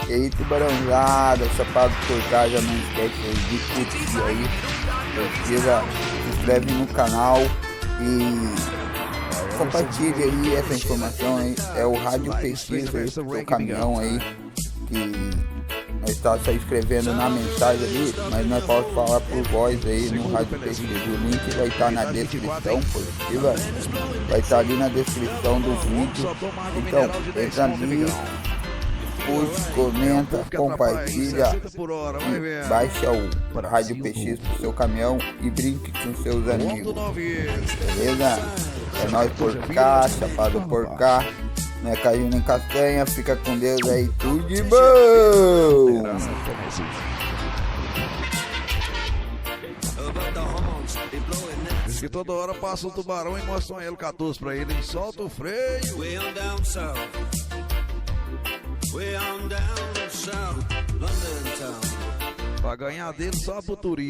E aí, tubarãozada, chapado por cá, já não esquece de curtir aí. Curtida, se inscreve no canal e compartilha aí essa informação aí. É o Rádio PX aí, seu caminhão aí, que nós está só escrevendo na mensagem ali, mas nós podemos falar por voz aí no Rádio PX. O link vai estar na descrição, positiva, vai estar ali na descrição do vídeo. Então, entra ali, curte, comenta, compartilha e baixa o Rádio PX pro seu caminhão e brinque com seus amigos. Beleza? É nóis por cá, chapado por cá. Não é caindo em castanha, fica com Deus aí, tudo de bom! Diz que toda hora passa um tubarão e mostra um L14 pra ele, solta o freio. Pra ganhar dele só a puturia.